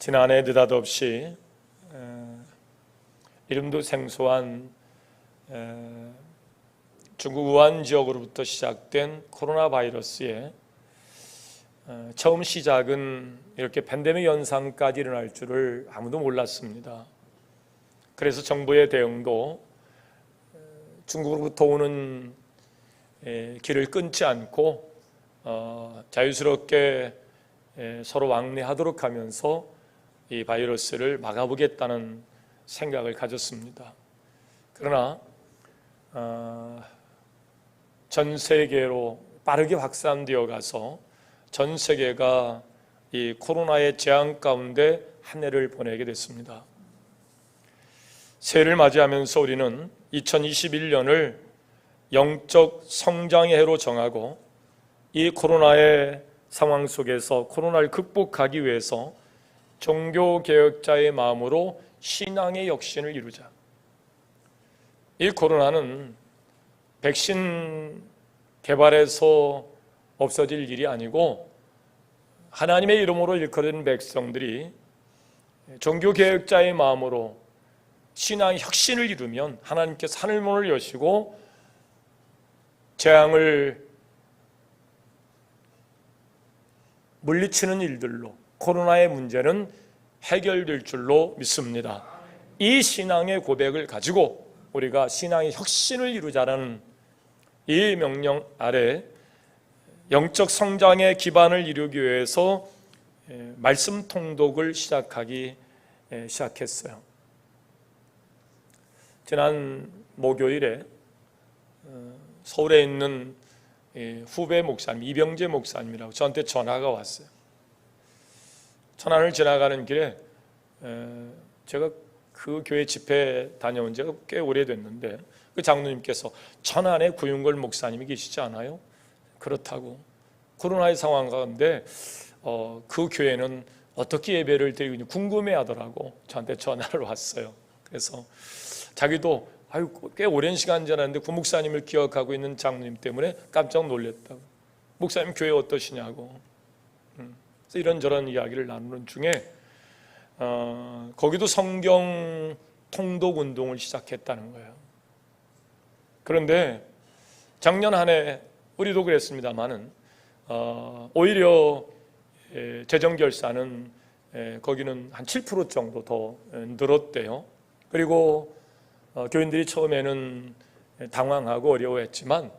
지난해 느닷없이 이름도 생소한 중국 우한 지역으로부터 시작된 코로나 바이러스의 처음 시작은 이렇게 팬데믹 현상까지 일어날 줄을 아무도 몰랐습니다. 그래서 정부의 대응도 중국으로부터 오는 길을 끊지 않고 자유스럽게 서로 왕래하도록 하면서 이 바이러스를 막아보겠다는 생각을 가졌습니다. 그러나 전 세계로 빠르게 확산되어 가서 전 세계가 이 코로나의 재앙 가운데 한 해를 보내게 됐습니다. 새해를 맞이하면서 우리는 2021년을 영적 성장의 해로 정하고 이 코로나의 상황 속에서 코로나를 극복하기 위해서 종교개혁자의 마음으로 신앙의 혁신을 이루자. 이 코로나는 백신 개발해서 없어질 일이 아니고 하나님의 이름으로 일컬은 백성들이 종교개혁자의 마음으로 신앙의 혁신을 이루면 하나님께서 하늘문을 여시고 재앙을 물리치는 일들로 코로나의 문제는 해결될 줄로 믿습니다. 이 신앙의 고백을 가지고 우리가 신앙의 혁신을 이루자라는 이 명령 아래 영적 성장의 기반을 이루기 위해서 말씀 통독을 시작했어요. 지난 목요일에 서울에 있는 후배 목사님 이병재 목사님이라고 저한테 전화가 왔어요. 천안을 지나가는 길에 제가 그 교회 집회 다녀온 지가 꽤 오래됐는데 그 장로님께서 천안에 구윤걸 목사님이 계시지 않아요? 그렇다고. 코로나의 상황 가운데 그 교회는 어떻게 예배를 드리고 있는지 궁금해하더라고 저한테 전화를 왔어요. 그래서 자기도 꽤 오랜 시간 지났는데 그 목사님을 기억하고 있는 장로님 때문에 깜짝 놀랐다고. 목사님 교회 어떠시냐고. 그래서 이런저런 이야기를 나누는 중에 거기도 성경 통독 운동을 시작했다는 거예요. 그런데 작년 한 해 우리도 그랬습니다만은 오히려 재정 결산은 거기는 한 7% 정도 더 늘었대요. 그리고 교인들이 처음에는 당황하고 어려워했지만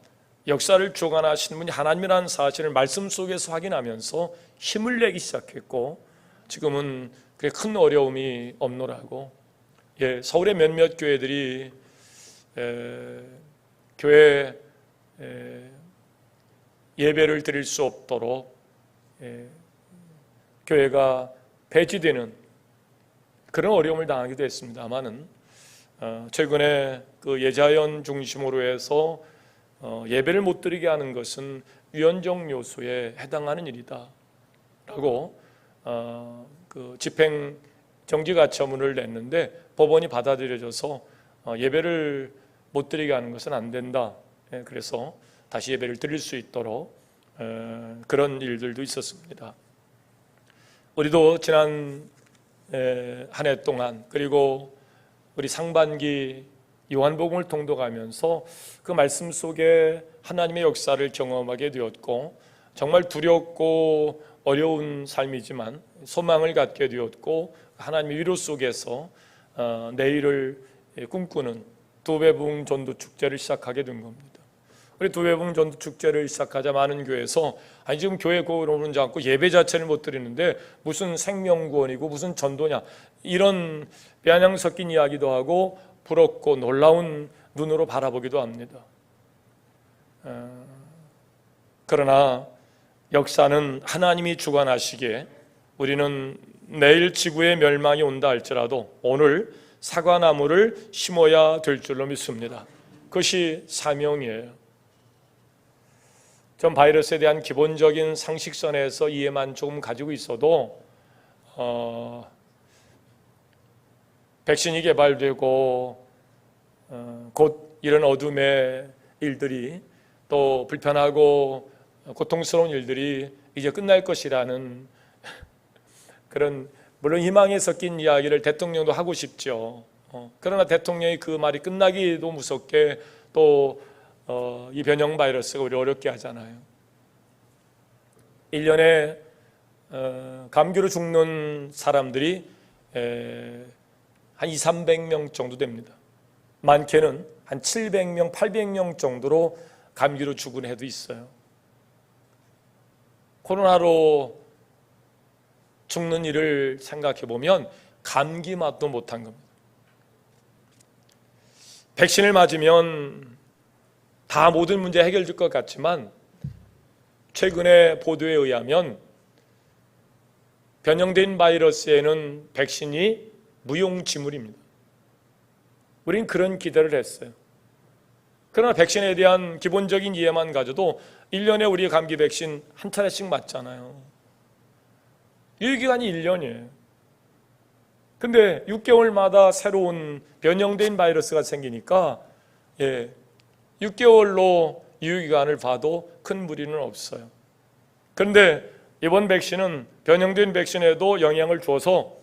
역사를 주관하시는 분이 하나님이라는 사실을 말씀 속에서 확인하면서 힘을 내기 시작했고 지금은 그렇게 큰 어려움이 없노라고. 서울의 몇몇 교회들이 교회 예배를 드릴 수 없도록 교회가 폐지되는 그런 어려움을 당하기도 했습니다만은 최근에 그 예자연 중심으로 해서 예배를 못 드리게 하는 것은 위헌적 요소에 해당하는 일이다 라고 그 집행 정지가처분을 냈는데 법원이 받아들여져서 예배를 못 드리게 하는 것은 안 된다. 그래서 다시 예배를 드릴 수 있도록 그런 일들도 있었습니다. 우리도 지난 한 해 동안 그리고 우리 상반기 요한복음을 통독하면서 그 말씀 속에 하나님의 역사를 경험하게 되었고 정말 두렵고 어려운 삶이지만 소망을 갖게 되었고 하나님의 위로 속에서 내일을 꿈꾸는 두배붕 전도 축제를 시작하게 된 겁니다. 우리 두배붕 전도 축제를 시작하자 많은 교회에서 지금 교회 구원을 오지 않고 예배 자체를 못 드리는데 무슨 생명구원이고 무슨 전도냐 이런 비아냥 섞인 이야기도 하고 부럽고 놀라운 눈으로 바라보기도 합니다. 그러나 역사는 하나님이 주관하시기에 우리는 내일 지구의 멸망이 온다 할지라도 오늘 사과나무를 심어야 될 줄로 믿습니다. 그것이 사명이에요. 전 바이러스에 대한 기본적인 상식선에서 이해만 조금 가지고 있어도 백신이 개발되고 곧 이런 어둠의 일들이 또 불편하고 고통스러운 일들이 이제 끝날 것이라는 그런 물론 희망이 섞인 이야기를 대통령도 하고 싶죠. 그러나 대통령이 그 말이 끝나기도 무섭게 또 이 변형 바이러스가 우리 어렵게 하잖아요. 1년에 감기로 죽는 사람들이 한 200~300명 정도 됩니다. 많게는 한 700명, 800명 정도로 감기로 죽은 해도 있어요. 코로나로 죽는 일을 생각해 보면 감기 맛도 못한 겁니다. 백신을 맞으면 다 모든 문제 해결될 것 같지만 최근의 보도에 의하면 변형된 바이러스에는 백신이 무용지물입니다. 우린 그런 기대를 했어요. 그러나 백신에 대한 기본적인 이해만 가져도 1년에 우리 감기 백신 한 차례씩 맞잖아요. 유효기간이 1년이에요. 근데 6개월마다 새로운 변형된 바이러스가 생기니까 6개월로 유효기간을 봐도 큰 무리는 없어요. 그런데 이번 백신은 변형된 백신에도 영향을 줘서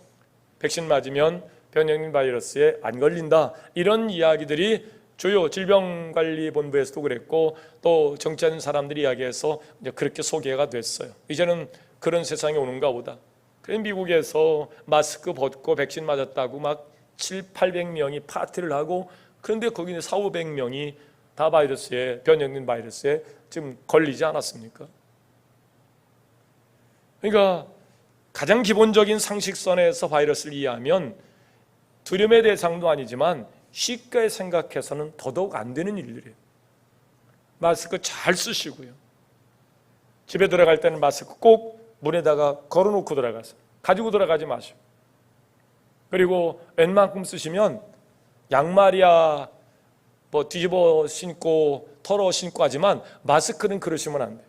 백신 맞으면 변형된 바이러스에 안 걸린다, 이런 이야기들이 주요 질병관리본부에서도 그랬고 또 정치하는 사람들이 이야기해서 이제 그렇게 소개가 됐어요. 이제는 그런 세상이 오는가 보다. 그래서 미국에서 마스크 벗고 백신 맞았다고 막 700~800명이 파티를 하고, 그런데 거기는 400~500명이 다 바이러스에, 변형된 바이러스에 지금 걸리지 않았습니까? 그러니까 가장 기본적인 상식선에서 바이러스를 이해하면 두려움의 대상도 아니지만 쉽게 생각해서는 더더욱 안 되는 일들이에요. 마스크 잘 쓰시고요. 집에 들어갈 때는 마스크 꼭 문에다가 걸어놓고 들어가세요. 가지고 들어가지 마시고. 그리고 웬만큼 쓰시면 양말이야 뭐 뒤집어 신고 털어 신고 하지만 마스크는 그러시면 안 돼요.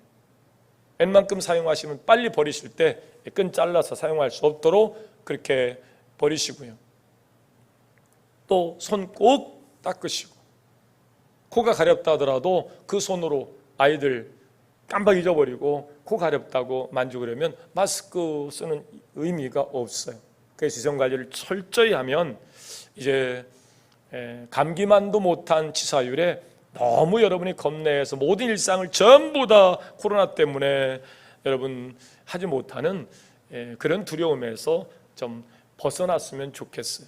웬만큼 사용하시면 빨리 버리실 때 끈 잘라서 사용할 수 없도록 그렇게 버리시고요. 또 손 꼭 닦으시고, 코가 가렵다 하더라도 그 손으로 아이들 깜빡 잊어버리고 코 가렵다고 만지고 그러면 마스크 쓰는 의미가 없어요. 그래서 시선관리를 철저히 하면 이제 감기만도 못한 치사율에 너무 여러분이 겁내서 모든 일상을 전부 다 코로나 때문에 여러분 하지 못하는 그런 두려움에서 좀 벗어났으면 좋겠어요.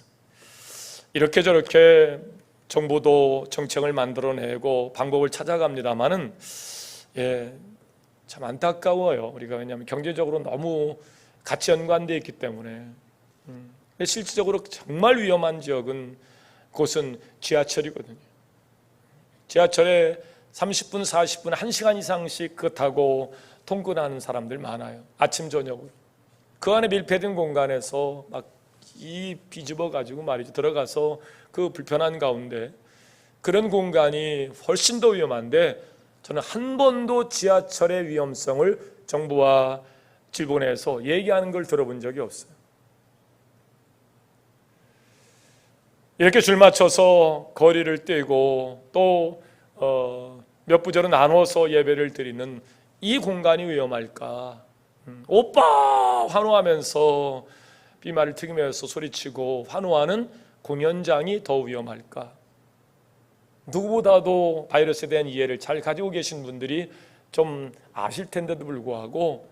이렇게 저렇게 정부도 정책을 만들어내고 방법을 찾아갑니다만은 참 안타까워요. 우리가 왜냐하면 경제적으로 너무 같이 연관되어 있기 때문에. 실질적으로 정말 위험한 지역은 곳은 지하철이거든요. 지하철에 30분, 40분, 1시간 이상씩 그거 타고 통근하는 사람들 많아요. 아침 저녁으로. 그 안에 밀폐된 공간에서 막 이 비집어 가지고 말이죠. 들어가서 그 불편한 가운데 그런 공간이 훨씬 더 위험한데 저는 한 번도 지하철의 위험성을 정부와 질본에서 얘기하는 걸 들어본 적이 없어요. 이렇게 줄 맞춰서 거리를 떼고 또 몇 부저로 나눠서 예배를 드리는 이 공간이 위험할까? 오빠 환호하면서 비말을 튀기면서 소리치고 환호하는 공연장이 더 위험할까? 누구보다도 바이러스에 대한 이해를 잘 가지고 계신 분들이 좀 아실 텐데도 불구하고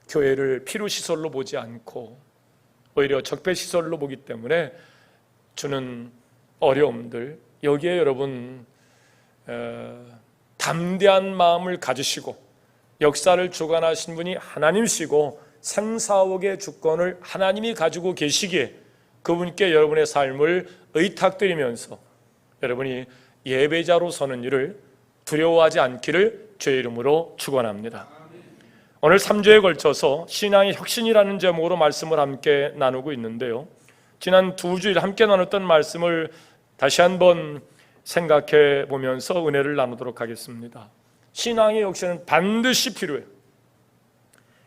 교회를 피로시설로 보지 않고 오히려 적폐시설로 보기 때문에 주는 어려움들, 여기에 여러분 담대한 마음을 가지시고 역사를 주관하신 분이 하나님이시고 생사옥의 주권을 하나님이 가지고 계시기에 그분께 여러분의 삶을 의탁드리면서 여러분이 예배자로 서는 일을 두려워하지 않기를 주의 이름으로 축원합니다. 오늘 3주에 걸쳐서 신앙의 혁신이라는 제목으로 말씀을 함께 나누고 있는데요, 지난 2주일 함께 나눴던 말씀을 다시 한번 생각해 보면서 은혜를 나누도록 하겠습니다. 신앙의 혁신은 반드시 필요해요.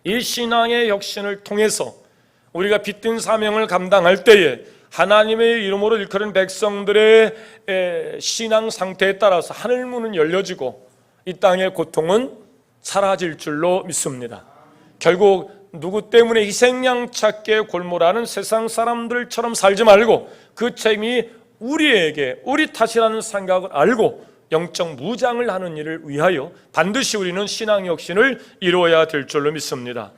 이 신앙의 혁신을 통해서 우리가 빗든 사명을 감당할 때에 하나님의 이름으로 일컬은 백성들의 신앙 상태에 따라서 하늘 문은 열려지고 이 땅의 고통은 사라질 줄로 믿습니다. 결국 누구 때문에 희생양 찾게 골몰하는 세상 사람들처럼 살지 말고 그 책임이 우리에게 우리 탓이라는 생각을 알고 영적 무장을 하는 일을 위하여 반드시 우리는 신앙 혁신을 이루어야 될 줄로 믿습니다.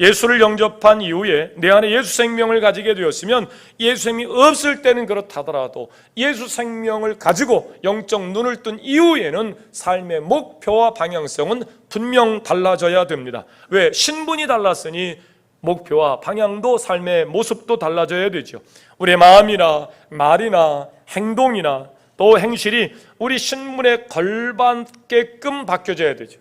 예수를 영접한 이후에 내 안에 예수 생명을 가지게 되었으면 예수 생명이 없을 때는 그렇다더라도 예수 생명을 가지고 영적 눈을 뜬 이후에는 삶의 목표와 방향성은 분명 달라져야 됩니다. 왜? 신분이 달랐으니 목표와 방향도 삶의 모습도 달라져야 되죠. 우리의 마음이나 말이나 행동이나 또 행실이 우리 신분에 걸맞게끔 바뀌어져야 되죠.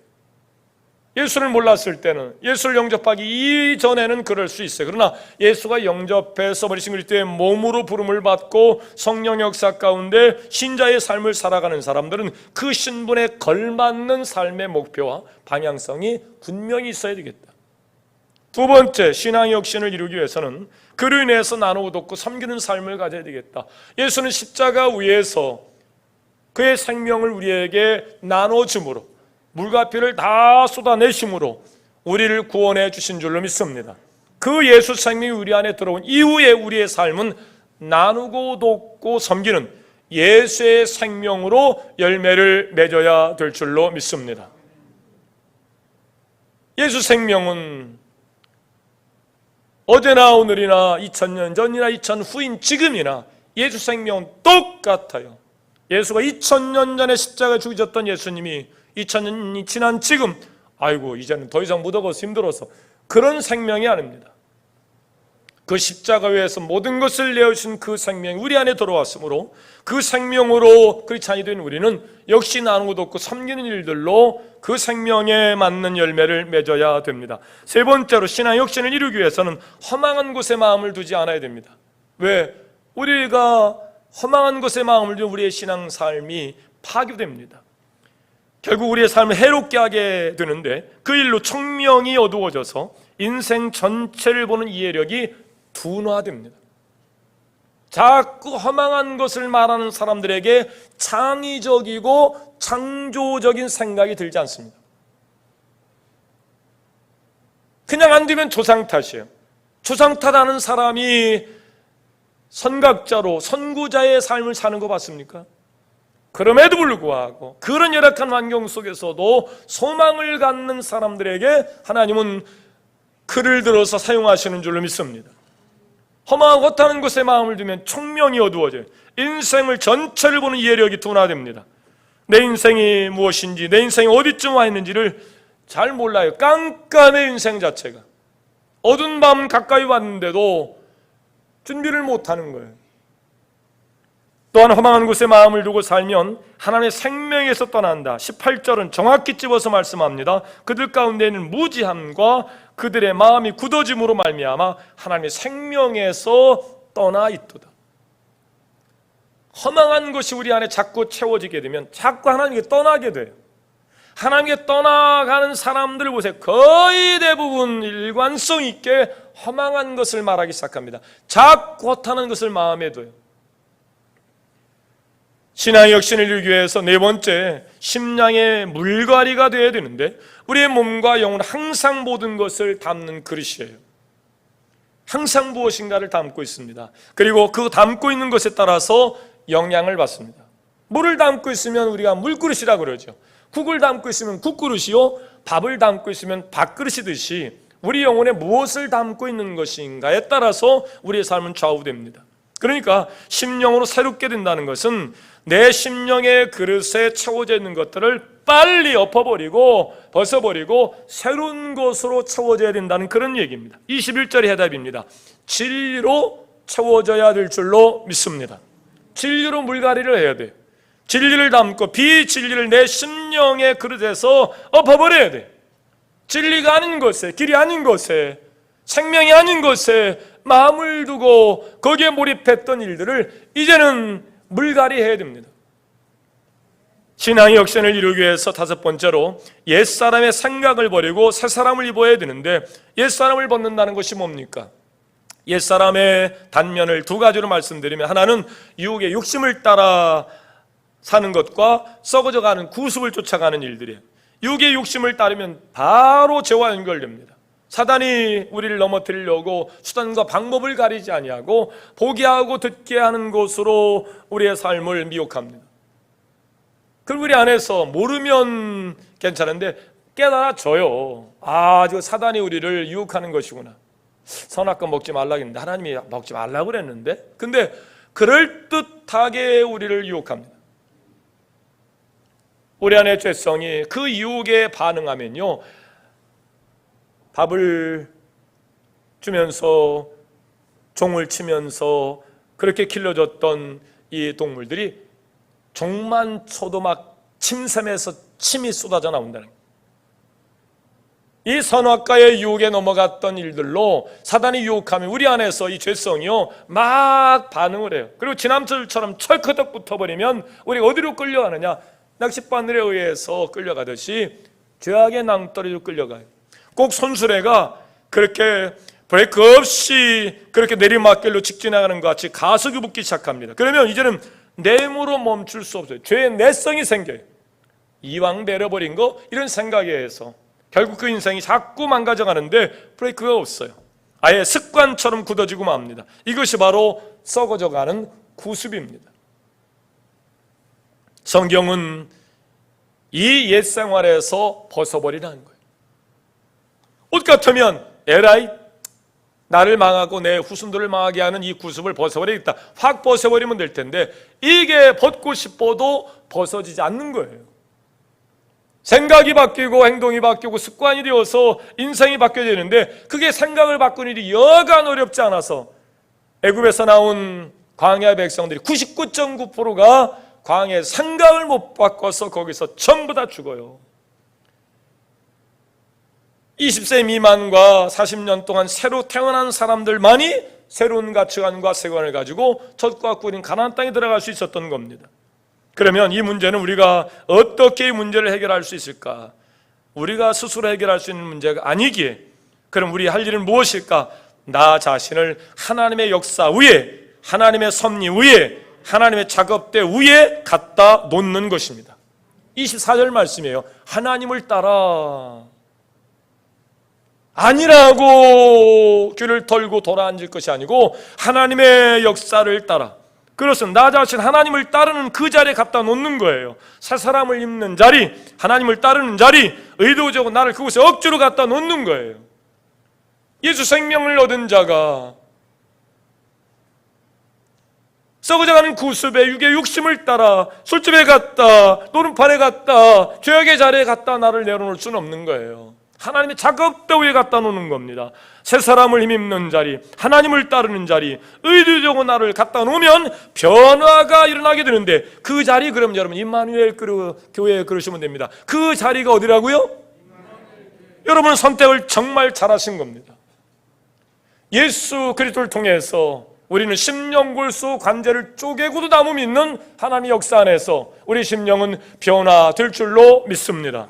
예수를 몰랐을 때는, 예수를 영접하기 이전에는 그럴 수 있어요. 그러나 예수가 영접해서 버리신 그리스도의 몸으로 부름을 받고 성령 역사 가운데 신자의 삶을 살아가는 사람들은 그 신분에 걸맞는 삶의 목표와 방향성이 분명히 있어야 되겠다. 두 번째, 신앙의 혁신을 이루기 위해서는 그로 인해서 나누고 돕고 섬기는 삶을 가져야 되겠다. 예수는 십자가 위에서 그의 생명을 우리에게 나눠줌으로, 물과 피를 다 쏟아내심으로 우리를 구원해 주신 줄로 믿습니다. 그 예수 생명이 우리 안에 들어온 이후에 우리의 삶은 나누고 돕고 섬기는 예수의 생명으로 열매를 맺어야 될 줄로 믿습니다. 예수 생명은 어제나 오늘이나 2000년 전이나 2000 후인 지금이나 예수 생명은 똑같아요. 예수가 2000년 전에 십자가에 죽으셨던 예수님이 2000년이 지난 지금 아이고 이제는 더 이상 못 얻어서 힘들어서 그런 생명이 아닙니다. 그 십자가 위에서 모든 것을 내어주신 그 생명이 우리 안에 들어왔으므로 그 생명으로 크리스찬이 된 우리는 역시 나누고 돕고 섬기는 일들로 그 생명에 맞는 열매를 맺어야 됩니다. 세 번째로 신앙 혁신을 이루기 위해서는 허망한 곳에 마음을 두지 않아야 됩니다. 왜? 우리가 허망한 곳에 마음을 두면 우리의 신앙 삶이 파괴됩니다. 결국 우리의 삶을 해롭게 하게 되는데 그 일로 청명이 어두워져서 인생 전체를 보는 이해력이 둔화됩니다. 자꾸 허망한 것을 말하는 사람들에게 창의적이고 창조적인 생각이 들지 않습니다. 그냥 안 되면 조상 탓이에요. 조상 탓하는 사람이 선각자로 선구자의 삶을 사는 거 봤습니까? 그럼에도 불구하고 그런 열악한 환경 속에서도 소망을 갖는 사람들에게 하나님은 글을 들어서 사용하시는 줄로 믿습니다. 허망하고 헛하는 것에 마음을 두면 총명이 어두워져요. 인생을 전체를 보는 이해력이 둔화됩니다. 내 인생이 무엇인지, 내 인생이 어디쯤 와 있는지를 잘 몰라요. 깜깜해 인생 자체가. 어두운 밤 가까이 왔는데도 준비를 못하는 거예요. 또한 허망한 곳에 마음을 두고 살면 하나님의 생명에서 떠난다. 18절은 정확히 집어서 말씀합니다. 그들 가운데는 무지함과 그들의 마음이 굳어짐으로 말미암아 하나님의 생명에서 떠나 있도다. 허망한 것이 우리 안에 자꾸 채워지게 되면 자꾸 하나님께 떠나게 돼요. 하나님께 떠나가는 사람들을 보세요. 거의 대부분 일관성 있게 허망한 것을 말하기 시작합니다. 자꾸 헛하는 것을 마음에 둬요. 신앙의 혁신을 이루기 위해서 네 번째, 심령의 물갈이가 되어야 되는데 우리의 몸과 영은 항상 모든 것을 담는 그릇이에요. 항상 무엇인가를 담고 있습니다. 그리고 그 담고 있는 것에 따라서 영향을 받습니다. 물을 담고 있으면 우리가 물그릇이라고 그러죠. 국을 담고 있으면 국그릇이요, 밥을 담고 있으면 밥그릇이듯이 우리 영혼에 무엇을 담고 있는 것인가에 따라서 우리의 삶은 좌우됩니다. 그러니까 심령으로 새롭게 된다는 것은 내 심령의 그릇에 채워져 있는 것들을 빨리 엎어버리고 벗어버리고 새로운 것으로 채워져야 된다는 그런 얘기입니다. 21절의 해답입니다. 진리로 채워져야 될 줄로 믿습니다. 진리로 물갈이를 해야 돼요. 진리를 담고 비진리를 내 심령의 그릇에서 엎어버려야 돼요. 진리가 아닌 것에, 길이 아닌 것에, 생명이 아닌 것에 마음을 두고 거기에 몰입했던 일들을 이제는 물갈이해야 됩니다. 신앙의 혁신을 이루기 위해서 다섯 번째로 옛사람의 생각을 버리고 새사람을 입어야 되는데 옛사람을 벗는다는 것이 뭡니까? 옛사람의 단면을 두 가지로 말씀드리면 하나는 유혹의 욕심을 따라 사는 것과 썩어져가는 구습을 쫓아가는 일들이에요. 유혹의 욕심을 따르면 바로 죄와 연결됩니다. 사단이 우리를 넘어뜨리려고 수단과 방법을 가리지 아니하고 보게 하고 듣게 하는 것으로 우리의 삶을 미혹합니다. 그리고 우리 안에서 모르면 괜찮은데 깨달아져요. 저 사단이 우리를 유혹하는 것이구나. 선악과 먹지 말라고 했는데 하나님이 먹지 말라고 그랬는데, 근데 그럴듯하게 우리를 유혹합니다. 우리 안의 죄성이 그 유혹에 반응하면요, 밥을 주면서 종을 치면서 그렇게 길러졌던 이 동물들이 종만 쳐도 막 침샘에서 침이 쏟아져 나온다는 거예요. 이 선악과의 유혹에 넘어갔던 일들로 사단이 유혹하면 우리 안에서 이 죄성이요 막 반응을 해요. 그리고 지남철처럼 철커덕 붙어버리면 우리가 어디로 끌려가느냐, 낚싯바늘에 의해서 끌려가듯이 죄악의 낭떠러지로 끌려가요. 꼭 손수레가 그렇게 브레이크 없이 그렇게 내리막길로 직진하는 것 같이 가속이 붙기 시작합니다. 그러면 이제는 내모로 멈출 수 없어요. 죄의 내성이 생겨요. 이왕 내려버린 거 이런 생각에 의해서 결국 그 인생이 자꾸 망가져가는데 브레이크가 없어요. 아예 습관처럼 굳어지고 맙니다. 이것이 바로 썩어져가는 구습입니다. 성경은 이 옛 생활에서 벗어버리라는 거예요. 옷 같으면 에라이, 나를 망하고 내 후손들을 망하게 하는 이 구습을 벗어버리겠다, 확 벗어버리면 될 텐데 이게 벗고 싶어도 벗어지지 않는 거예요. 생각이 바뀌고 행동이 바뀌고 습관이 되어서 인생이 바뀌어야 되는데 그게 생각을 바꾸는 일이 여간 어렵지 않아서 애굽에서 나온 광야 백성들이 99.9%가 광야의 생각을 못 바꿔서 거기서 전부 다 죽어요. 20세 미만과 40년 동안 새로 태어난 사람들만이 새로운 가치관과 세관을 가지고 젖과 꿀인 가나안 땅에 들어갈 수 있었던 겁니다. 그러면 이 문제는 우리가 어떻게 이 문제를 해결할 수 있을까? 우리가 스스로 해결할 수 있는 문제가 아니기에 그럼 우리 할 일은 무엇일까? 나 자신을 하나님의 역사 위에, 하나님의 섭리 위에, 하나님의 작업대 위에 갖다 놓는 것입니다. 24절 말씀이에요. 하나님을 따라. 아니라고 귀를 털고 돌아앉을 것이 아니고 하나님의 역사를 따라. 그것은 나 자신 하나님을 따르는 그 자리에 갖다 놓는 거예요. 새 사람을 입는 자리, 하나님을 따르는 자리, 의도적으로 나를 그곳에 억지로 갖다 놓는 거예요. 예수 생명을 얻은 자가 썩어져가는 구습에 육의 욕심을 따라 술집에 갔다, 노름판에 갔다, 죄악의 자리에 갖다 나를 내려놓을 수는 없는 거예요. 하나님의 작업대 위에 갖다 놓는 겁니다. 새 사람을 힘입는 자리, 하나님을 따르는 자리, 의도적으로 나를 갖다 놓으면 변화가 일어나게 되는데 그 자리, 그럼 여러분 임마누엘 교회에 그러시면 됩니다. 그 자리가 어디라고요? 여러분 선택을 정말 잘하신 겁니다. 예수 그리스도를 통해서 우리는 심령골수 관제를 쪼개고도 남음 있는 하나님의 역사 안에서 우리 심령은 변화될 줄로 믿습니다.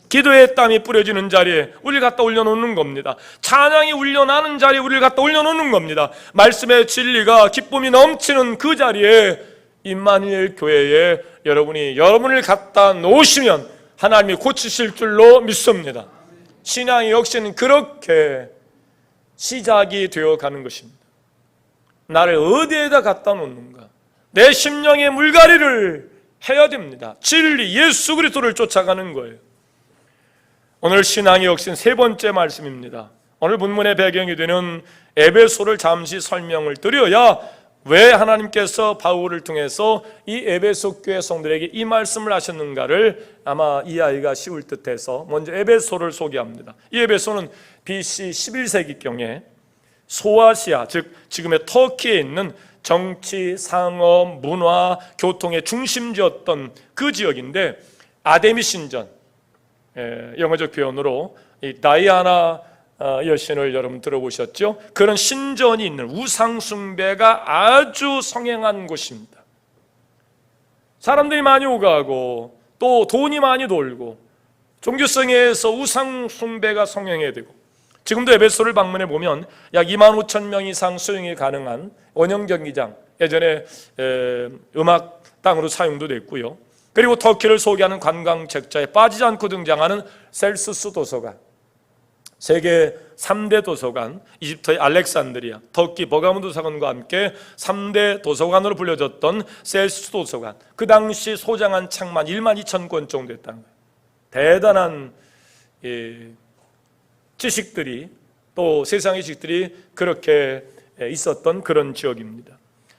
기도의 땀이 뿌려지는 자리에 우리를 갖다 올려놓는 겁니다. 찬양이 울려나는 자리에 우리를 갖다 올려놓는 겁니다. 말씀의 진리가 기쁨이 넘치는 그 자리에 임마누엘 교회에 여러분을 갖다 놓으시면 하나님이 고치실 줄로 믿습니다. 신앙이 역시는 그렇게 시작이 되어가는 것입니다. 나를 어디에다 갖다 놓는가? 내 심령의 물갈이를 해야 됩니다. 진리 예수 그리스도를 쫓아가는 거예요. 오늘 신앙의 역신 세 번째 말씀입니다. 오늘 본문의 배경이 되는 에베소를 잠시 설명을 드려야 왜 하나님께서 바울을 통해서 이 에베소 교회 성들에게 이 말씀을 하셨는가를 아마 이해하기가 쉬울 듯해서 먼저 에베소를 소개합니다. 이 에베소는 BC 11세기경에 소아시아, 즉 지금의 터키에 있는 정치, 상업, 문화, 교통의 중심지였던 그 지역인데 아데미 신전, 영어적 표현으로 이 다이아나 여신을 여러분 들어보셨죠? 그런 신전이 있는 우상 숭배가 아주 성행한 곳입니다. 사람들이 많이 오가고 또 돈이 많이 돌고 종교성에서 우상 숭배가 성행해야 되고, 지금도 에베소를 방문해 보면 약 25,000명 이상 수용이 가능한 원형 경기장, 예전에 음악 땅으로 사용도 됐고요. 그리고 터키를 소개하는 관광책자에 빠지지 않고 등장하는 셀수스 도서관, 세계 3대 도서관, 이집트의 알렉산드리아, 터키 버가모 도서관과 함께 3대 도서관으로 불려졌던 셀수스 도서관, 그 당시 소장한 책만 12,000권 정도 됐다는 거예요. 대단한 지식들이, 또 세상의 지식들이 그렇게 있었던 그런 지역입니다.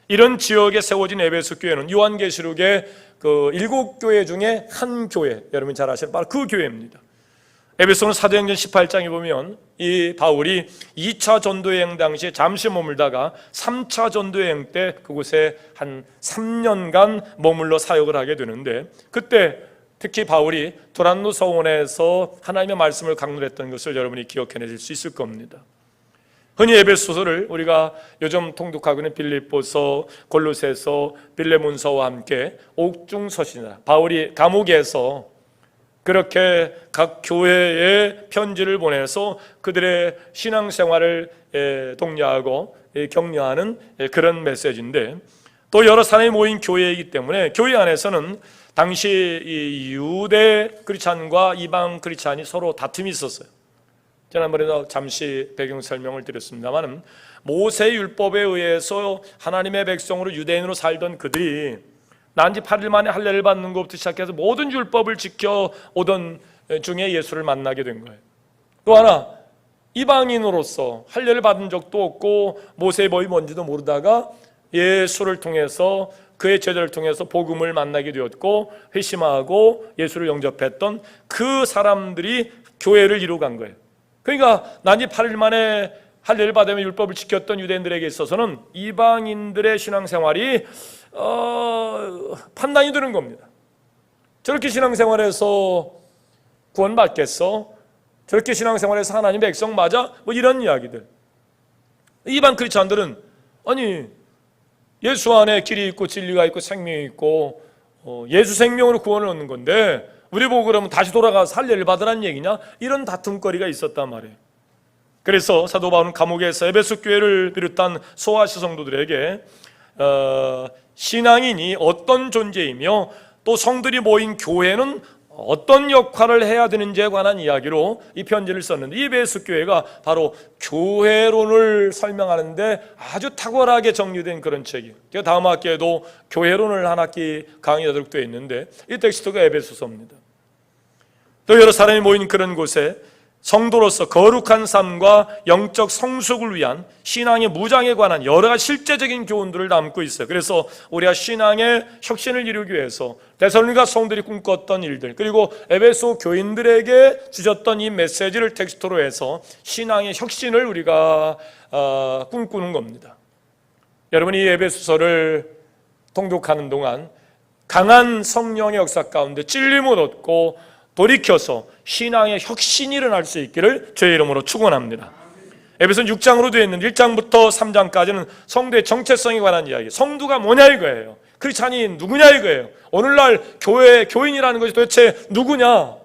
이런 지역에 세워진 에베소 교회는 요한계시록의 그 7교회 중에 한 교회, 여러분 잘 아시는 바로 그 교회입니다. 에베소는 사도행전 18장에 보면 이 바울이 2차 전도여행 당시에 잠시 머물다가 3차 전도여행 때 그곳에 한 3년간 머물러 사역을 하게 되는데, 그때 특히 바울이 두란노 서원에서 하나님의 말씀을 강론했던 것을 여러분이 기억해내실 수 있을 겁니다. 흔히 에베소서를 우리가 요즘 통독하고 있는 빌립보서, 골로새서, 빌레몬서와 함께 옥중서신이라, 바울이 감옥에서 그렇게 각 교회에 편지를 보내서 그들의 신앙생활을 독려하고 격려하는 그런 메시지인데, 또 여러 사람이 모인 교회이기 때문에 교회 안에서는 당시 이 유대 크리스찬과 이방 크리스찬이 서로 다툼이 있었어요. 지난번에도 잠시 배경 설명을 드렸습니다만, 모세 율법에 의해서 하나님의 백성으로 유대인으로 살던 그들이 난지 8일 만에 할례를 받는 것부터 시작해서 모든 율법을 지켜오던 중에 예수를 만나게 된 거예요. 또 하나, 이방인으로서 할례를 받은 적도 없고 모세의 법이 뭔지도 모르다가 예수를 통해서, 그의 제자를 통해서 복음을 만나게 되었고 회심하고 예수를 영접했던 그 사람들이 교회를 이루어간 거예요. 그러니까 난지 8일 만에 할례를 받으며 율법을 지켰던 유대인들에게 있어서는 이방인들의 신앙생활이 판단이 되는 겁니다. 저렇게 신앙생활에서 구원받겠어? 저렇게 신앙생활에서 하나님 백성 맞아? 뭐 이런 이야기들. 이방 크리스찬들은 아니, 예수 안에 길이 있고 진리가 있고 생명이 있고 예수 생명으로 구원을 얻는 건데 우리 보고 그러면 다시 돌아가서 할례를 받으라는 얘기냐? 이런 다툼거리가 있었단 말이에요. 그래서 사도 바울은 감옥에서 에베소 교회를 비롯한 소아시 성도들에게 신앙인이 어떤 존재이며 또 성들이 모인 교회는 어떤 역할을 해야 되는지에 관한 이야기로 이 편지를 썼는데, 이 에베소 교회가 바로 교회론을 설명하는데 아주 탁월하게 정리된 그런 책이에요. 제가 다음 학기에도 교회론을 한 학기 강의하도록 되어 있는데, 이 텍스트가 에베소서입니다. 또 여러 사람이 모인 그런 곳에 성도로서 거룩한 삶과 영적 성숙을 위한 신앙의 무장에 관한 여러 가지 실제적인 교훈들을 담고 있어요. 그래서 우리가 신앙의 혁신을 이루기 위해서 데살로니가 성도들이 꿈꿨던 일들, 그리고 에베소 교인들에게 주셨던 이 메시지를 텍스트로 해서 신앙의 혁신을 우리가 꿈꾸는 겁니다. 여러분이 이 에베소서를 통독하는 동안 강한 성령의 역사 가운데 찔림을 얻고 돌이켜서 신앙의 혁신이 일어날 수 있기를 주의 이름으로 축원합니다. 에베소는 6장으로 되어 있는 1장부터 3장까지는 성도의 정체성에 관한 이야기, 성도가 뭐냐 이거예요. 크리스찬이 누구냐 이거예요. 오늘날 교회 교인이라는 것이 도대체 누구냐?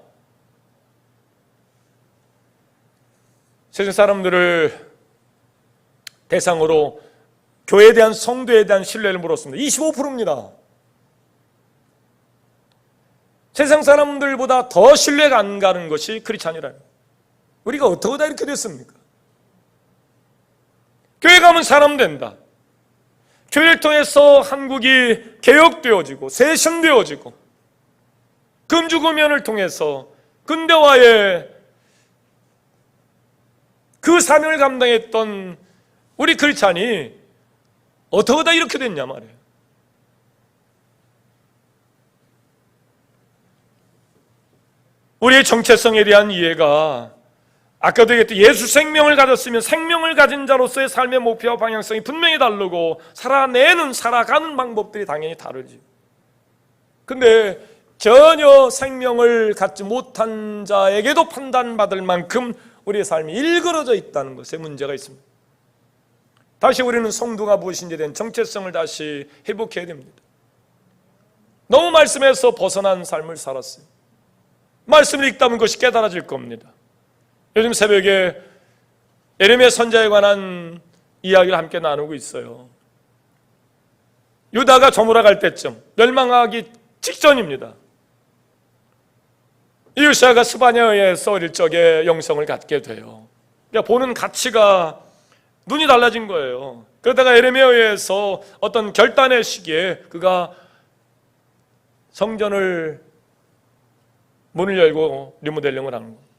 세상 사람들을 대상으로 교회에 대한, 성도에 대한 신뢰를 물었습니다. 25%입니다. 세상 사람들보다 더 신뢰가 안 가는 것이 크리스찬이라는 거예요. 우리가 어떻게 다 이렇게 됐습니까? 교회 가면 사람 된다. 교회를 통해서 한국이 개혁되어지고 세신되어지고 금주금연을 통해서 근대화의 그 사명을 감당했던 우리 크리스찬이 어떻게 다 이렇게 됐냐 말이에요. 우리의 정체성에 대한 이해가, 아까도 얘기했듯이 예수 생명을 가졌으면 생명을 가진 자로서의 삶의 목표와 방향성이 분명히 다르고 살아가는 방법들이 당연히 다르지. 근데 전혀 생명을 갖지 못한 자에게도 판단받을 만큼 우리의 삶이 일그러져 있다는 것에 문제가 있습니다. 다시 우리는 성도가 무엇인지에 대한 정체성을 다시 회복해야 됩니다. 너무 말씀에서 벗어난 삶을 살았어요. 말씀을 읽다 보면 그것이 깨달아질 겁니다. 요즘 새벽에 예레미야 선지자에 관한 이야기를 함께 나누고 있어요. 유다가 저물어갈 때쯤, 멸망하기 직전입니다. 리우시아가 스바냐에서 어릴 적에 영성을 갖게 돼요. 그러니까 보는 가치가 눈이 달라진 거예요. 그러다가 에레미야에서 어떤 결단의 시기에 그가 성전을 문을 열고 리모델링을 하는 거예요.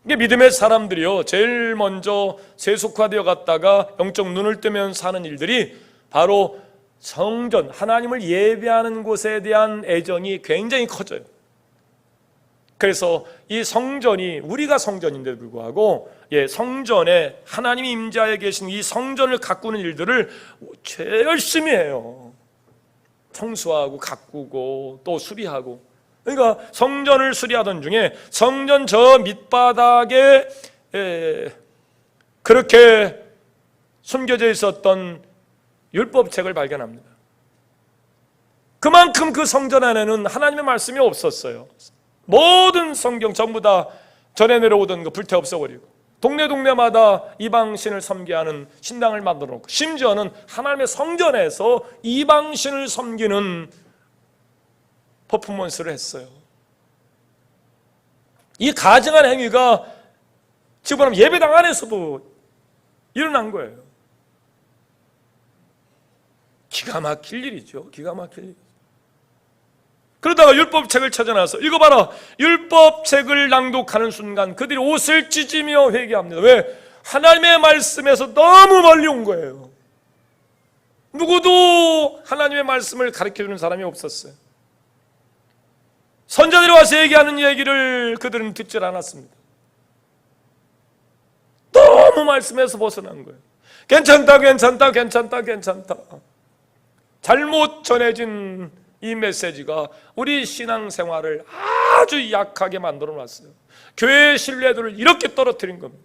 이게 믿음의 사람들이요, 제일 먼저 세속화되어 갔다가 영적 눈을 뜨면서 하는 일들이 바로 성전, 하나님을 예배하는 곳에 대한 애정이 굉장히 커져요. 그래서 이 성전이, 우리가 성전인데도 불구하고 성전에 하나님이 임재하여 계신 이 성전을 가꾸는 일들을 제일 열심히 해요. 청소하고 가꾸고 또 수리하고. 그러니까 성전을 수리하던 중에 성전 저 밑바닥에 그렇게 숨겨져 있었던 율법책을 발견합니다. 그만큼 그 성전 안에는 하나님의 말씀이 없었어요. 모든 성경 전부 다 전해 내려오던 거 불태 없어버리고, 동네마다 이방신을 섬기하는 신당을 만들어 놓고, 심지어는 하나님의 성전에서 이방신을 섬기는 퍼포먼스를 했어요. 이 가증한 행위가 지금 보면 예배당 안에서도 일어난 거예요. 기가 막힐 일이죠. 기가 막힐 일. 그러다가 율법책을 찾아나서 읽어봐라. 율법책을 낭독하는 순간 그들이 옷을 찢으며 회개합니다. 왜? 하나님의 말씀에서 너무 멀리 온 거예요. 누구도 하나님의 말씀을 가르쳐주는 사람이 없었어요. 선자들이 와서 얘기하는 얘기를 그들은 듣질 않았습니다. 너무 말씀에서 벗어난 거예요. 괜찮다. 잘못 전해진 이 메시지가 우리 신앙생활을 아주 약하게 만들어 놨어요. 교회의 신뢰도를 이렇게 떨어뜨린 겁니다.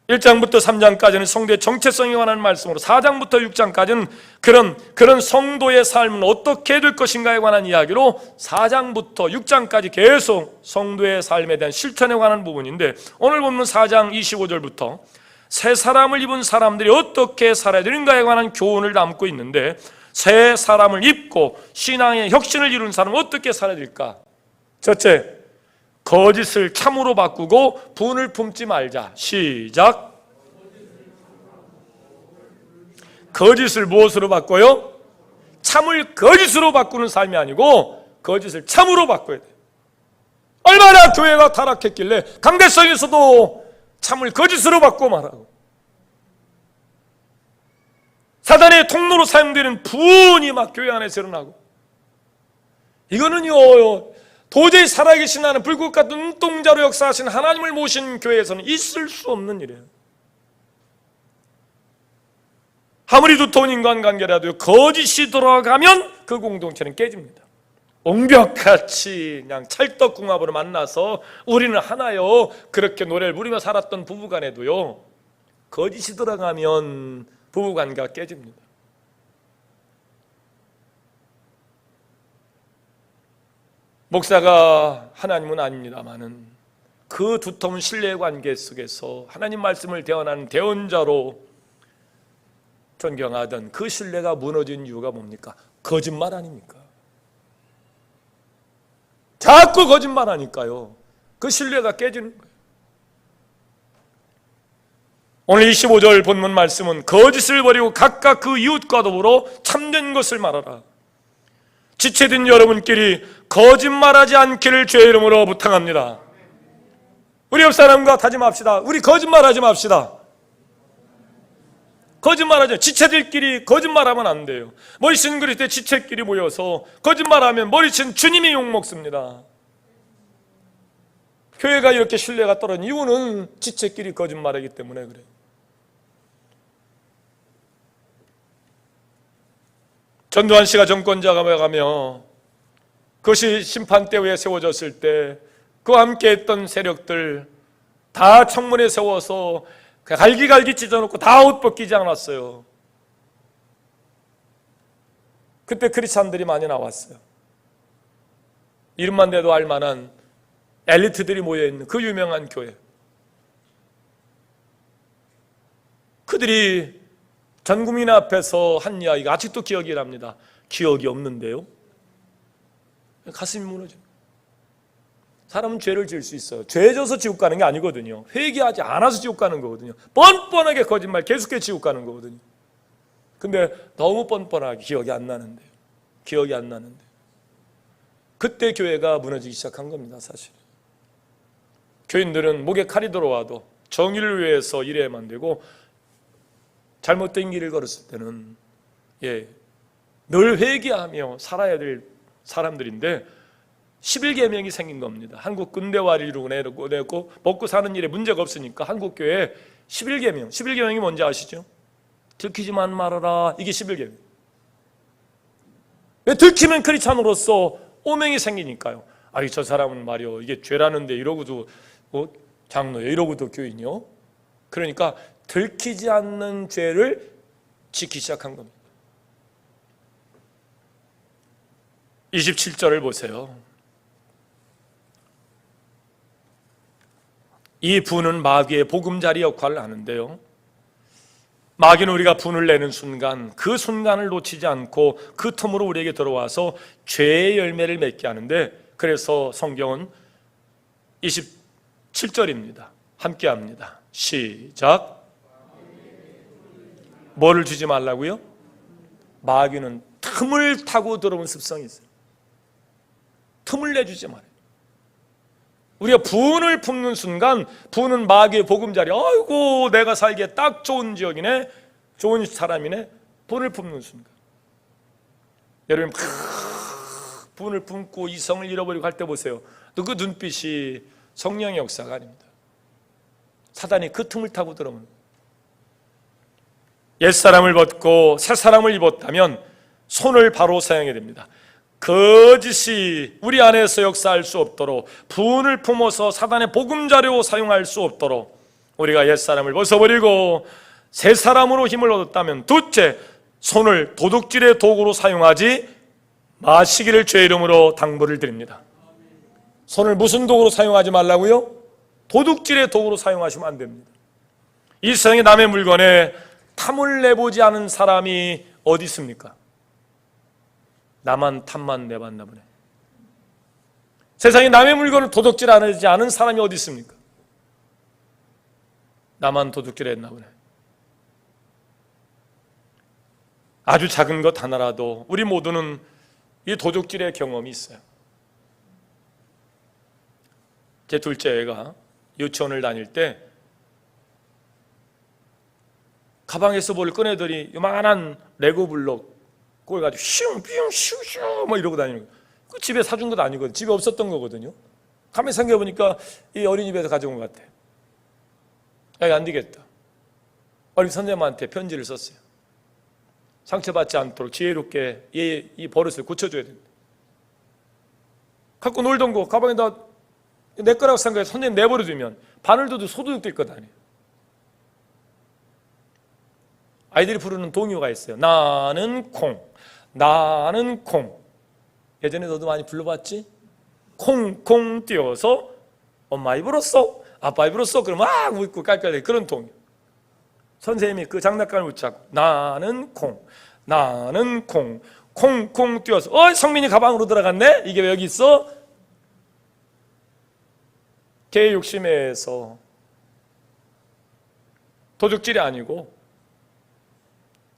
1장부터 3장까지는 성도의 정체성에 관한 말씀으로, 4장부터 6장까지는 그런 성도의 삶은 어떻게 될 것인가에 관한 이야기로, 4장부터 6장까지 계속 성도의 삶에 대한 실천에 관한 부분인데, 오늘 보면 4장 25절부터 새 사람을 입은 사람들이 어떻게 살아야 되는가에 관한 교훈을 담고 있는데, 새 사람을 입고 신앙의 혁신을 이룬 사람은 어떻게 살아야 될까? 첫째, 거짓을 참으로 바꾸고 분을 품지 말자. 시작. 거짓을 무엇으로 바꿔요? 참을 거짓으로 바꾸는 삶이 아니고 거짓을 참으로 바꿔야 돼요. 얼마나 교회가 타락했길래 강대성에서도 참을 거짓으로 바꿔 말하고, 사단의 통로로 사용되는 분이 막 교회 안에서 일어나고, 이거는요 도저히 살아계신 하나님, 불꽃 같은 눈동자로 역사하신 하나님을 모신 교회에서는 있을 수 없는 일이에요. 아무리 두터운 인간관계라도 거짓이 들어가면 그 공동체는 깨집니다. 옹벽같이 그냥 찰떡궁합으로 만나서 우리는 하나요 그렇게 노래를 부르며 살았던 부부간에도요, 거짓이 들어가면 부부관계가 깨집니다. 목사가 하나님은 아닙니다마는 그 두터운 신뢰관계 속에서 하나님 말씀을 대언하는 대언자로 존경하던 그 신뢰가 무너진 이유가 뭡니까? 거짓말 아닙니까? 자꾸 거짓말하니까요 그 신뢰가 깨지는 거예요. 오늘 25절 본문 말씀은 거짓을 버리고 각각 그 이웃과 더불어 참된 것을 말하라. 지체된 여러분끼리 거짓말하지 않기를 주의 이름으로 부탁합니다. 우리 옆 사람과 다짐합시다. 우리 거짓말하지 맙시다. 거짓말하지, 지체들끼리 거짓말하면 안 돼요. 머리친 그리스도의 지체끼리 모여서 거짓말하면 머리친 주님이 욕먹습니다. 교회가 이렇게 신뢰가 떨어진 이유는 지체끼리 거짓말하기 때문에 그래요. 전두환 씨가 정권자가 가며 그것이 심판대회에 세워졌을 때 그와 함께 했던 세력들 다 청문회에 세워서 갈기갈기 찢어놓고 다 옷 벗기지 않았어요. 그때 크리스찬들이 많이 나왔어요. 이름만 대도 알만한 엘리트들이 모여있는 그 유명한 교회. 그들이 전 국민 앞에서 한 이야기가 아직도 기억이 납니다. 기억이 없는데요. 가슴이 무너집니다. 사람은 죄를 지을 수 있어요. 죄 져서 지옥 가는 게 아니거든요. 회개하지 않아서 지옥 가는 거거든요. 뻔뻔하게 거짓말 계속해서 지옥 가는 거거든요. 근데 너무 뻔뻔하게 기억이 안 나는데요. 기억이 안 나는데 그때 교회가 무너지기 시작한 겁니다. 사실 교인들은 목에 칼이 들어와도 정의를 위해서 일해야만 되고 잘못된 길을 걸었을 때는 늘 회개하며 살아야 될 사람들인데 11계명이 생긴 겁니다. 한국 근대화를 이루고 내고 먹고 사는 일에 문제가 없으니까 한국 교회에 11계명이 뭔지 아시죠? 들키지만 말아라. 이게 11계명. 왜 들키면 크리스찬으로서 오명이 생기니까요. 아니 저 사람은 말이요 이게 죄라는데 이러고도 장로요 이러고도 교인이요. 그러니까 들키지 않는 죄를 지키기 시작한 겁니다. 27절을 보세요. 이 분은 마귀의 보금자리 역할을 하는데요. 마귀는 우리가 분을 내는 순간 그 순간을 놓치지 않고 그 틈으로 우리에게 들어와서 죄의 열매를 맺게 하는데 그래서 성경은 27절입니다. 함께 합니다. 시작. 뭐를 주지 말라고요? 마귀는 틈을 타고 들어온 습성이 있어요. 틈을 내주지 말아요. 우리가 분을 품는 순간 분은 마귀의 보금자리. 아이고 내가 살기에 딱 좋은 지역이네, 좋은 사람이네. 분을 품는 순간 여러분 분을 품고 이성을 잃어버리고 할 때 보세요. 또 그 눈빛이 성령의 역사가 아닙니다. 사단이 그 틈을 타고 들어오는. 옛사람을 벗고 새사람을 입었다면 손을 바로 사용해야 됩니다. 거짓이 우리 안에서 역사할 수 없도록 분을 품어서 사단의 보금자료 사용할 수 없도록 우리가 옛사람을 벗어버리고 새사람으로 힘을 얻었다면 둘째, 손을 도둑질의 도구로 사용하지 마시기를 주의 이름으로 당부를 드립니다. 손을 무슨 도구로 사용하지 말라고요? 도둑질의 도구로 사용하시면 안 됩니다. 이 세상에 남의 물건에 탐을 내보지 않은 사람이 어디 있습니까? 나만 탐만 내봤나 보네. 세상에 남의 물건을 도둑질하지 않은 사람이 어디 있습니까? 나만 도둑질했나 보네. 아주 작은 것 하나라도 우리 모두는 이 도둑질의 경험이 있어요. 제 둘째 애가 유치원을 다닐 때 가방에서 뭘 꺼내더니 요만한 레고 블록 그걸 가지고 슝 뭐 이러고 다니는 거예요. 그 집에 사준 것도 아니거든요. 집에 없었던 거거든요. 가만히 생각해보니까 이 어린이집에서 가져온 것 같아요. 야, 안 되겠다. 어린 선생님한테 편지를 썼어요. 상처받지 않도록 지혜롭게 이 버릇을 고쳐줘야 된다. 갖고 놀던 거 가방에다 내 거라고 생각해서 선생님 내버려두면 바늘도도 소도둑 될 것 아니에요. 아이들이 부르는 동요가 있어요. 나는 콩, 나는 콩. 예전에 너도 많이 불러봤지? 콩콩 뛰어서 엄마 입으로 쏙, 아빠 입으로 쏙 그러면 막 웃고 깔깔대 그런 동요. 선생님이 그 장난감을 붙잡고 나는 콩, 나는 콩, 콩콩 뛰어서 성민이 가방으로 들어갔네? 이게 왜 여기 있어? 개의 욕심에서 도둑질이 아니고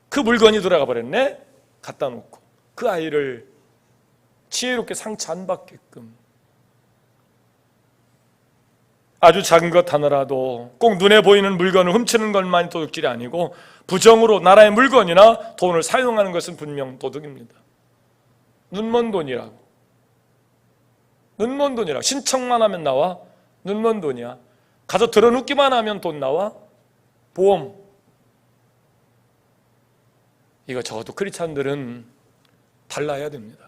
그 물건이 들어가 버렸네? 갖다 놓고 그 아이를 지혜롭게 상처 안 받게끔 아주 작은 것 하나라도 꼭 눈에 보이는 물건을 훔치는 것만이 도둑질이 아니고 부정으로 나라의 물건이나 돈을 사용하는 것은 분명 도둑입니다. 눈먼 돈이라고. 눈먼 돈이라고. 신청만 하면 나와? 눈먼 돈이야. 가서 들어눕기만 하면 돈 나와? 보험. 이거 적어도 크리스찬들은 달라야 됩니다.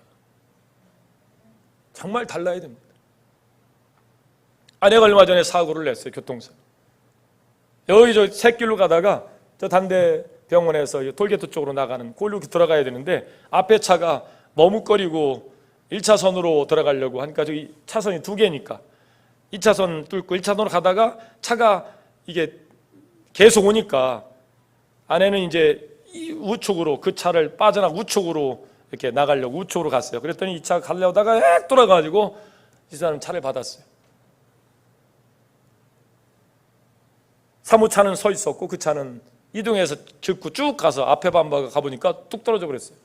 정말 달라야 됩니다. 아내가 얼마 전에 사고를 냈어요. 교통사고. 여기 저 샛길로 가다가 저 단대 병원에서 톨게이트 쪽으로 나가는 골로 들어가야 되는데 앞에 차가 머뭇거리고 1차선으로 들어가려고 하니까 저기 차선이 두 개니까 2차선 뚫고 1차선으로 가다가 차가 이게 계속 오니까 아내는 이제 우측으로 그 차를 빠져나가 우측으로 이렇게 나가려고 우측으로 갔어요. 그랬더니 이 차가 가려다가 획 돌아가지고 이 사람 차를 받았어요. 사무차는 서 있었고 그 차는 이동해서 짚고 쭉 가서 앞에 반바가 가보니까 뚝 떨어져 버렸어요.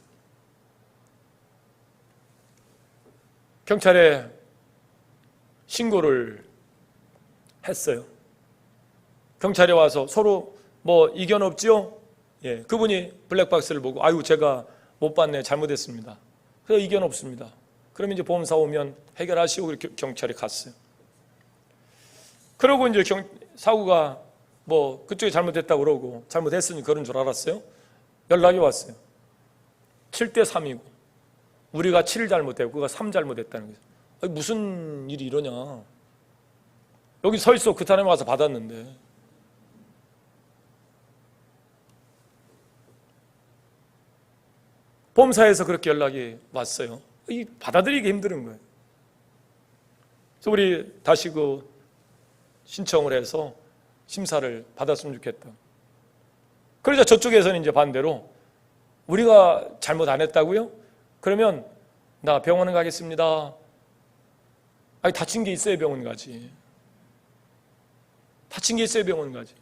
경찰에 신고를 했어요. 경찰이 와서 서로 뭐 이견 없지요? 예, 그분이 블랙박스를 보고 아유 제가 못 봤네, 잘못했습니다. 그래서 이견 없습니다. 그러면 이제 보험사 오면 해결하시고 그렇게 경찰이 갔어요. 그러고 이제 사고가 뭐 그쪽이 잘못했다고 그러고 잘못했으니 그런 줄 알았어요. 연락이 왔어요. 7대3이고 우리가 7 잘못했고 그가 3 잘못했다는 거죠. 아니, 무슨 일이 이러냐. 여기 서 있어. 그 사람이 와서 받았는데. 보험사에서 그렇게 연락이 왔어요. 이 받아들이기 힘든 거예요. 그래서 우리 다시 그 신청을 해서 심사를 받았으면 좋겠다. 그러자 저쪽에서는 이제 반대로 우리가 잘못 안 했다고요? 그러면 나 병원에 가겠습니다. 아니 다친 게 있어야 병원 가지. 다친 게 있어야 병원 가지.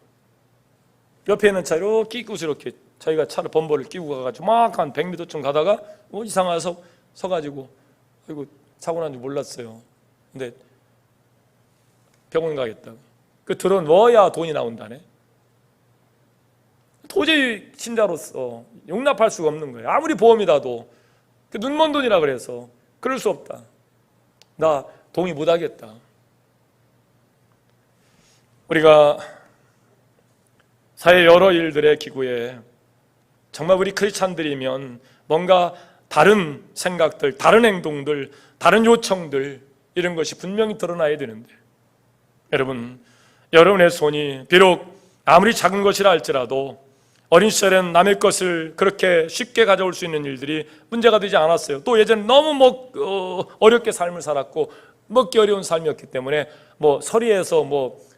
옆에 있는 차 이렇게 끼고 이렇게 자기가 차를 범버를 끼고 가가지고 막 한 100m쯤 가다가 뭐 이상해서 서가지고 아이고 사고 난 줄 몰랐어요. 근데 병원 가겠다고. 그 들어넣어야 돈이 나온다네. 도저히 신자로서 용납할 수가 없는 거예요. 아무리 보험이라도 눈먼 돈이라 그래서 그럴 수 없다. 나 동의 못 하겠다. 우리가 사회 여러 일들의 기구에 정말 우리 크리스찬들이면 뭔가 다른 생각들, 다른 행동들, 다른 요청들 이런 것이 분명히 드러나야 되는데 여러분, 여러분의 손이 비록 아무리 작은 것이라 할지라도 어린 시절엔 남의 것을 그렇게 쉽게 가져올 수 있는 일들이 문제가 되지 않았어요. 또 예전에 너무 어렵게 삶을 살았고 먹기 어려운 삶이었기 때문에 서리에서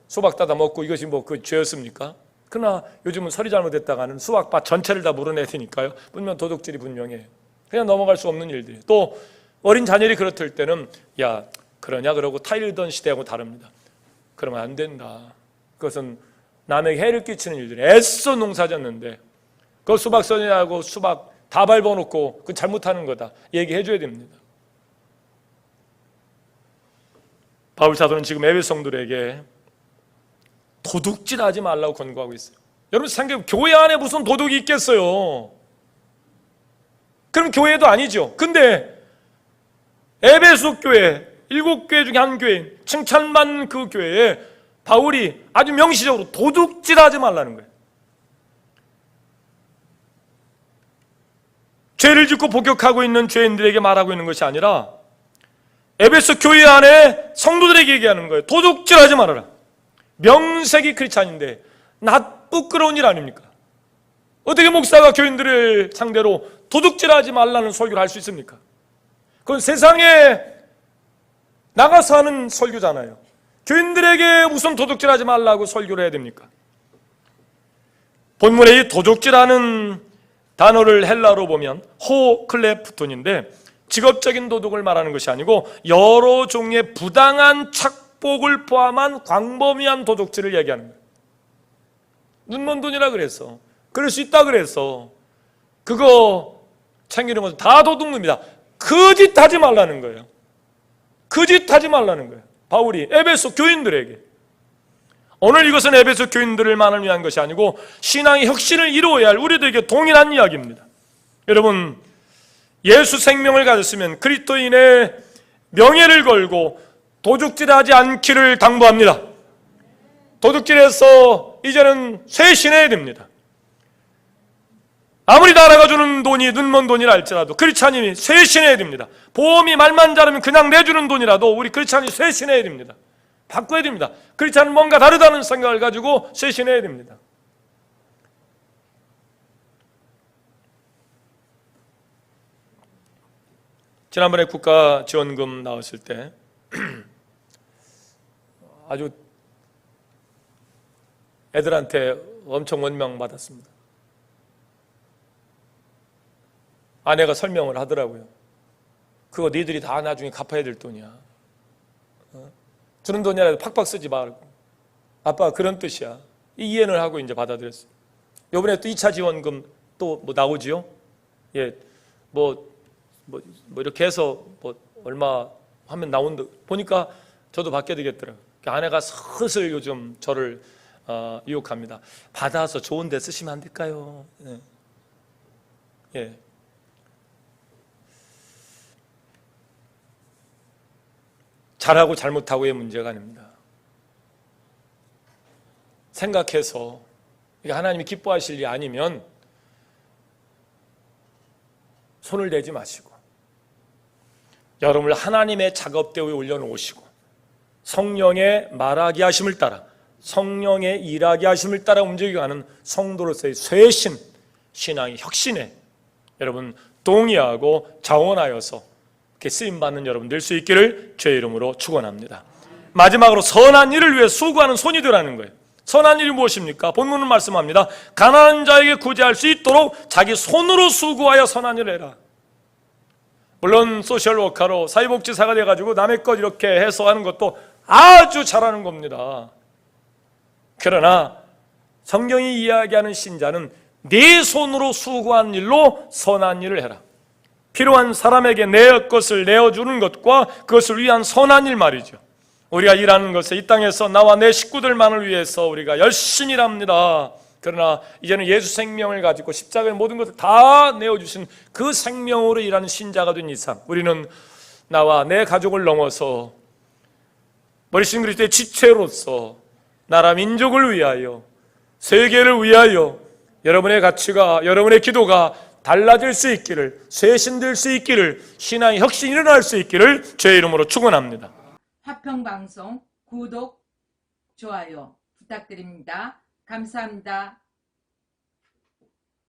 수박 따다 먹고 이것이 그 죄였습니까? 그러나 요즘은 서리 잘못했다가는 수박밭 전체를 다 물어내야 되니까요. 분명 도둑질이 분명해요. 그냥 넘어갈 수 없는 일들이. 또 어린 자녀들이 그렇을 때는 야 그러냐 그러고 타일던 시대하고 다릅니다. 그러면 안 된다. 그것은 남에게 해를 끼치는 일들이 애써 농사졌는데 그 수박 선이하고 수박 다 밟아놓고 그건 잘못하는 거다. 얘기해 줘야 됩니다. 바울 사도는 지금 에베소 성도들에게 도둑질하지 말라고 권고하고 있어요. 여러분 생각해 교회 안에 무슨 도둑이 있겠어요? 그럼 교회도 아니죠. 근데 에베소 교회 7교회 중에 한 교회 칭찬받는 그 교회에 바울이 아주 명시적으로 도둑질하지 말라는 거예요. 죄를 짓고 복역하고 있는 죄인들에게 말하고 있는 것이 아니라 에베소 교회 안에 성도들에게 얘기하는 거예요. 도둑질하지 말아라. 명색이 크리스찬인데 부끄러운 일 아닙니까? 어떻게 목사가 교인들을 상대로 도둑질하지 말라는 설교를 할 수 있습니까? 그건 세상에 나가서 하는 설교잖아요. 교인들에게 무슨 도둑질하지 말라고 설교를 해야 됩니까? 본문에 이 도둑질하는 단어를 헬라로 보면 호클레프톤인데 직업적인 도둑을 말하는 것이 아니고 여러 종의 부당한 착복을 포함한 광범위한 도둑질을 얘기하는 거예요. 눈먼 돈이라 그래서 그럴 수 있다 그래서 그거 챙기는 것은 다 도둑놈입니다. 그 짓 하지 말라는 거예요. 그 짓 하지 말라는 거예요. 바울이 에베소 교인들에게. 오늘 이것은 에베소 교인들만을 위한 것이 아니고 신앙의 혁신을 이루어야 할 우리들에게 동일한 이야기입니다. 여러분, 예수 생명을 가졌으면 그리스도인의 명예를 걸고 도둑질하지 않기를 당부합니다. 도둑질해서 이제는 쇄신해야 됩니다. 아무리 나라가 주는 돈이 눈먼 돈이라 할지라도 크리스찬이 쇄신해야 됩니다. 보험이 말만 잘하면 그냥 내주는 돈이라도 우리 크리스찬이 쇄신해야 됩니다. 바꿔야 됩니다. 크리스찬은 뭔가 다르다는 생각을 가지고 쇄신해야 됩니다. 지난번에 국가지원금 나왔을 때 아주 애들한테 엄청 원망받았습니다. 아내가 설명을 하더라고요. 그거 니들이 다 나중에 갚아야 될 돈이야. 주는 돈이라도 팍팍 쓰지 말고. 아빠가 그런 뜻이야. 이해를 하고 이제 받아들였어요. 이번에 또 2차 지원금 또 뭐 나오지요? 예, 뭐 이렇게 해서 뭐 얼마 하면 나온다. 보니까 저도 받게 되겠더라고요. 아내가 슬슬 요즘 저를 유혹합니다. 받아서 좋은 데 쓰시면 안 될까요? 예. 예. 잘하고 잘못하고의 문제가 아닙니다. 생각해서 이게 하나님이 기뻐하실 일이 아니면 손을 대지 마시고 여러분을 하나님의 작업대에 올려놓으시고 성령의 말하게 하심을 따라 성령의 일하게 하심을 따라 움직여가는 성도로서의 쇄신, 신앙의 혁신에 여러분 동의하고 자원하여서 이렇게 쓰임받는 여러분 될 수 있기를 주의 이름으로 축원합니다. 마지막으로 선한 일을 위해 수고하는 손이 되라는 거예요. 선한 일이 무엇입니까? 본문은 말씀합니다. 가난한 자에게 구제할 수 있도록 자기 손으로 수고하여 선한 일을 해라. 물론 소셜워커로 사회복지사가 돼가지고 남의 것 이렇게 해서 하는 것도 아주 잘하는 겁니다. 그러나 성경이 이야기하는 신자는 네 손으로 수고한 일로 선한 일을 해라. 필요한 사람에게 내 것을 내어주는 것과 그것을 위한 선한 일 말이죠. 우리가 일하는 것은 이 땅에서 나와 내 식구들만을 위해서 우리가 열심히 일합니다. 그러나 이제는 예수 생명을 가지고 십자가의 모든 것을 다 내어주신 그 생명으로 일하는 신자가 된 이상 우리는 나와 내 가족을 넘어서 머리신 그리스도의 지체로서 나라 민족을 위하여 세계를 위하여 여러분의 가치가 여러분의 기도가 달라질 수 있기를 쇄신될 수 있기를 신앙의 혁신이 일어날 수 있기를 주의 이름으로 축원합니다. 화평방송 구독, 좋아요 부탁드립니다. 감사합니다.